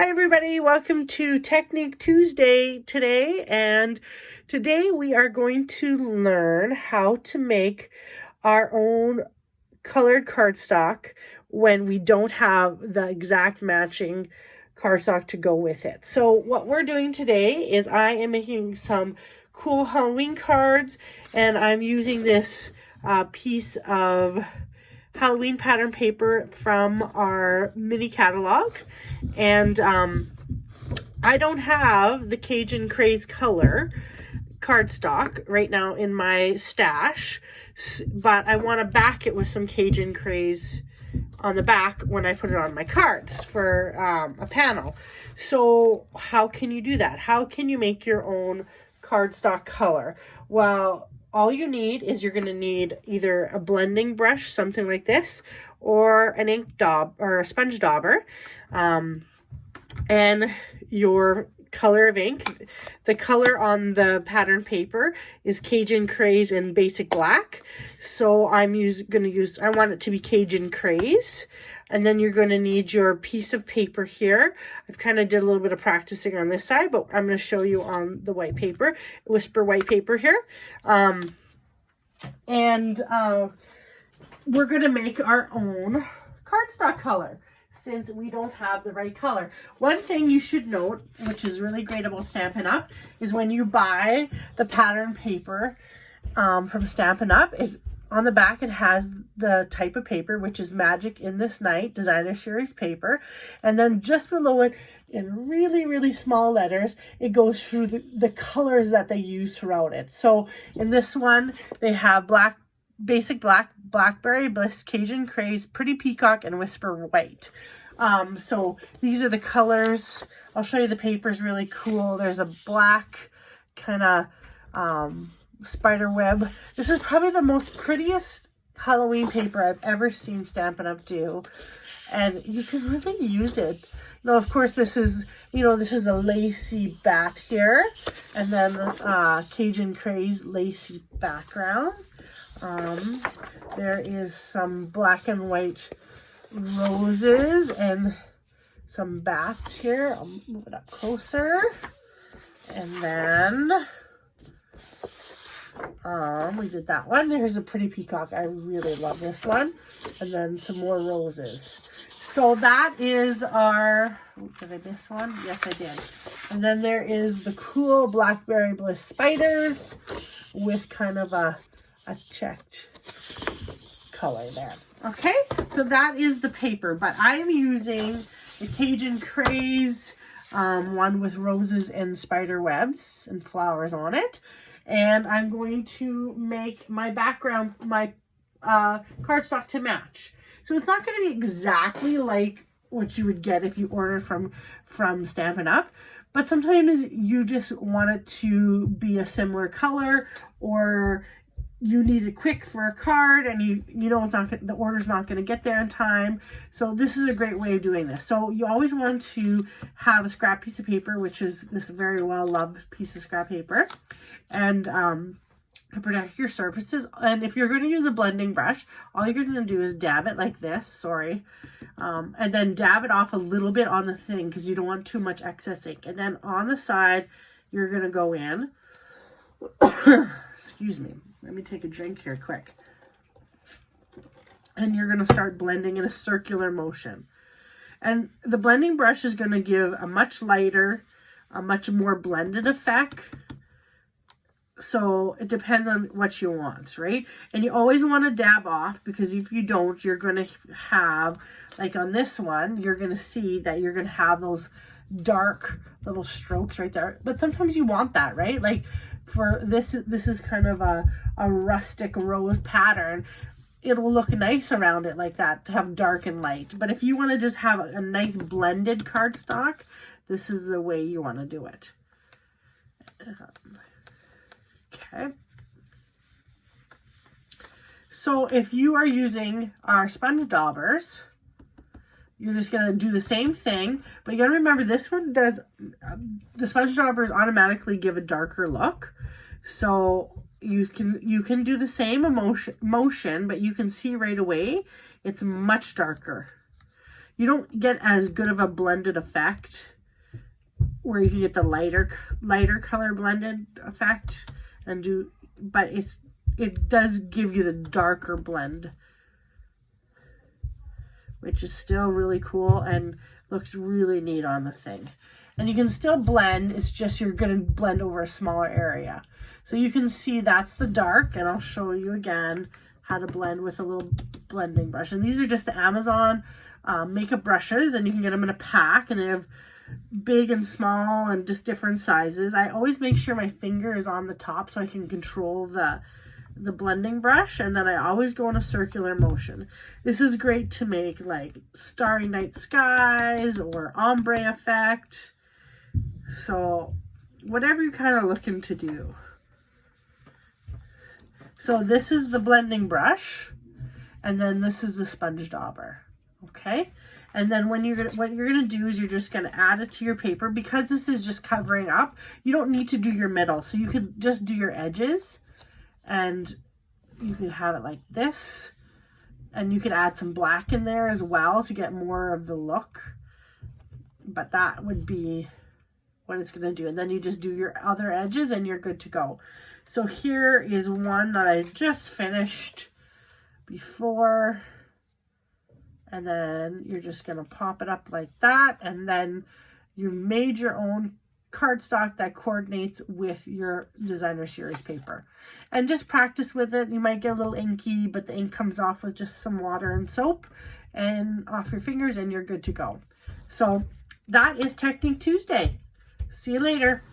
Hi everybody, welcome to Technique Tuesday today, and today we are going to learn how to make our own colored cardstock when we don't have the exact matching cardstock to go with it. So what we're doing today is I am making some cool Halloween cards, and I'm using this piece of Halloween pattern paper from our mini catalog, and I don't have the Cajun Craze color cardstock right now in my stash, but I want to back it with some Cajun Craze on the back when I put it on my cards for a panel. So how can you do that? How can you make your own cardstock color? Well, all you need is you're going to need either a blending brush, something like this, or an ink daub or a sponge dauber, and your color of ink. The color on the pattern paper is Cajun Craze and Basic Black, so I want it to be Cajun Craze. And then you're going to need your piece of paper here. I've kind of did a little bit of practicing on this side, but I'm going to show you on the white paper, Whisper white paper here. We're going to make our own cardstock color since we don't have the right color. One thing you should note, which is really great about Stampin' Up, is when you buy the pattern paper from Stampin' Up, on the back, it has the type of paper, which is Magic in This Night Designer Series paper. And then just below it, in really, really small letters, it goes through the colors that they use throughout it. So in this one, they have Black, Basic Black, Blackberry Bliss, Cajun Craze, Pretty Peacock, and Whisper White. So these are the colors. I'll show you the papers, really cool. There's a black kind of spider web. This is probably the most prettiest Halloween paper I've ever seen Stampin' Up do, and you can really use it. Of course, this is a lacy bat here, and then Cajun Craze lacy background. There is some black and white roses and some bats here. I'll move it up closer, and then we did that one. There's a Pretty Peacock. I really love this one. And then some more roses. So that is our, did I miss one? Yes, I did. And then there is the cool Blackberry Bliss spiders with kind of a checked color there. Okay, so that is the paper, but I am using the Cajun Craze one with roses and spider webs and flowers on it. And I'm going to make my background, my cardstock to match. So it's not going to be exactly like what you would get if you ordered from Stampin' Up, but sometimes you just want it to be a similar color, or you need it quick for a card, and you know the order's not going to get there in time. So this is a great way of doing this. So you always want to have a scrap piece of paper, which is this very well loved piece of scrap paper, and to protect your surfaces. And if you're going to use a blending brush, all you're going to do is dab it like this, and then dab it off a little bit on the thing because you don't want too much excess ink. And then on the side, you're going to go in. Excuse me. Let me take a drink here quick. And you're going to start blending in a circular motion. And the blending brush is going to give a much lighter, a much more blended effect. So it depends on what you want, right? And you always want to dab off, because if you don't, you're going to have, like on this one, you're going to see that you're going to have those dark little strokes right there. But sometimes you want that, right? Like for this is kind of a rustic rose pattern. It'll look nice around it like that, to have dark and light. But if you want to just have a nice blended cardstock, this is the way you want to do it. Okay. So if you are using our sponge daubers, you're just going to do the same thing, but you got to remember this one does, the sponge daubers automatically give a darker look. So you can do the same motion, but you can see right away it's much darker. you don't get as good of a blended effect where you can get the lighter color blended effect but it does give you the darker blend, which is still really cool and looks really neat on the thing. And you can still blend, it's just you're going to blend over a smaller area. So you can see that's the dark, and I'll show you again how to blend with a little blending brush. And these are just the Amazon makeup brushes, and you can get them in a pack, and they have big and small and just different sizes. I always make sure my finger is on the top so I can control the blending brush, and then I always go in a circular motion. This is great to make like starry night skies or ombre effect. So whatever you're kind of looking to do. So this is the blending brush, and then this is the sponge dauber. Okay, and then what you're gonna do is you're just gonna add it to your paper. Because this is just covering up, you don't need to do your middle, so you can just do your edges, and you can have it like this, and you can add some black in there as well to get more of the look. But that would be what it's going to do. And then you just do your other edges and you're good to go. So here is one that I just finished before, and then you're just going to pop it up like that, and then you made your own cardstock that coordinates with your designer series paper. And just practice with it. You might get a little inky, but the ink comes off with just some water and soap and off your fingers, and you're good to go. So that is Technique Tuesday. See you later.